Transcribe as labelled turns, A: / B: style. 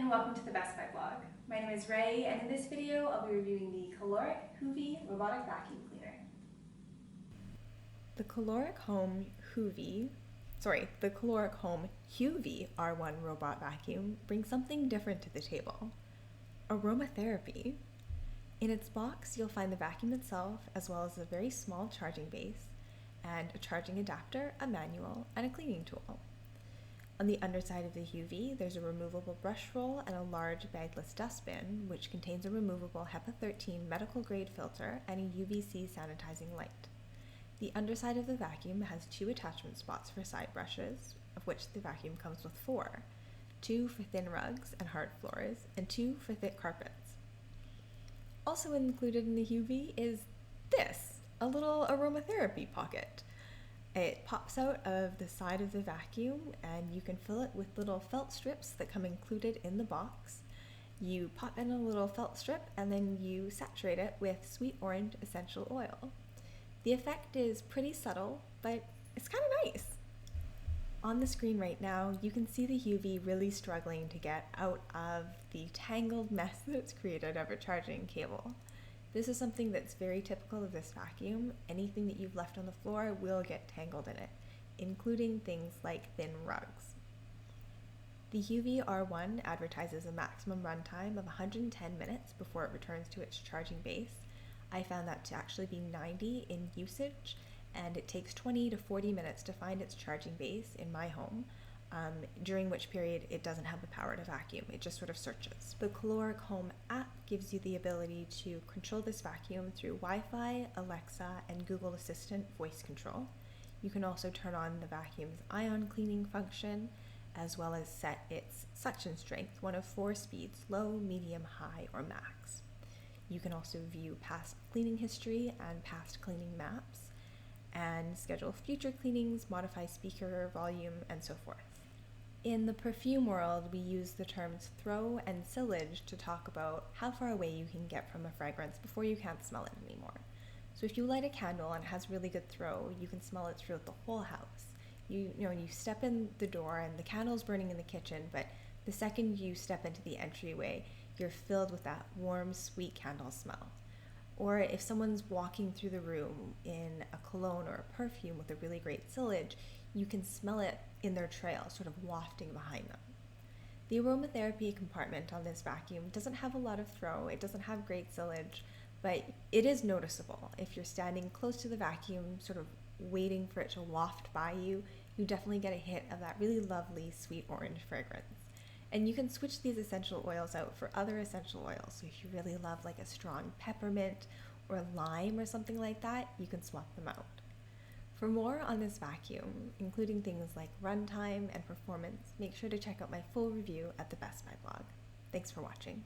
A: and welcome to the Best Buy blog. My name is Ray, and in this video I'll be reviewing the Kalorik HUVI robotic vacuum cleaner.
B: The Kalorik Home HUVI R1 robot vacuum brings something different to the table: aromatherapy. In its box, you'll find the vacuum itself, as well as a very small charging base, and a charging adapter, a manual, and a cleaning tool. On the underside of the HUVI, there's a removable brush roll and a large bagless dustbin, which contains a removable HEPA 13 medical-grade filter and a UVC sanitizing light. The underside of the vacuum has 2 attachment spots for side brushes, of which the vacuum comes with 4, 2 for thin rugs and hard floors, and 2 for thick carpets. Also included in the HUVI is this, a little aromatherapy pocket. It pops out of the side of the vacuum, and you can fill it with little felt strips that come included in the box. You pop in a little felt strip and then you saturate it with sweet orange essential oil. The effect is pretty subtle, but it's kind of nice. On the screen right now, you can see the HUVI really struggling to get out of the tangled mess that it's created of a charging cable. This is something that's very typical of this vacuum. Anything that you've left on the floor will get tangled in it, including things like thin rugs. The HUVI R1 advertises a maximum runtime of 110 minutes before it returns to its charging base. I found that to actually be 90 in usage, and it takes 20 to 40 minutes to find its charging base in my home, during which period it doesn't have the power to vacuum. It just sort of searches. The Kalorik Home app gives you the ability to control this vacuum through Wi-Fi, Alexa, and Google Assistant voice control. You can also turn on the vacuum's ion cleaning function, as well as set its suction strength, one of 4 speeds: low, medium, high, or max. You can also view past cleaning history and past cleaning maps, and schedule future cleanings, modify speaker volume, and so forth. In the perfume world, we use the terms throw and sillage to talk about how far away you can get from a fragrance before you can't smell it anymore. So if you light a candle and it has really good throw, you can smell it throughout the whole house. You step in the door and the candle's burning in the kitchen, but the second you step into the entryway, you're filled with that warm, sweet candle smell. Or if someone's walking through the room in a cologne or a perfume with a really great sillage, you can smell it in their trail, sort of wafting behind them. The aromatherapy compartment on this vacuum doesn't have a lot of throw, it doesn't have great sillage, but it is noticeable. If you're standing close to the vacuum, sort of waiting for it to waft by you, you definitely get a hit of that really lovely sweet orange fragrance. And you can switch these essential oils out for other essential oils. So if you really love like a strong peppermint or lime or something like that, you can swap them out. For more on this vacuum, including things like runtime and performance, make sure to check out my full review at the Best Buy blog. Thanks for watching.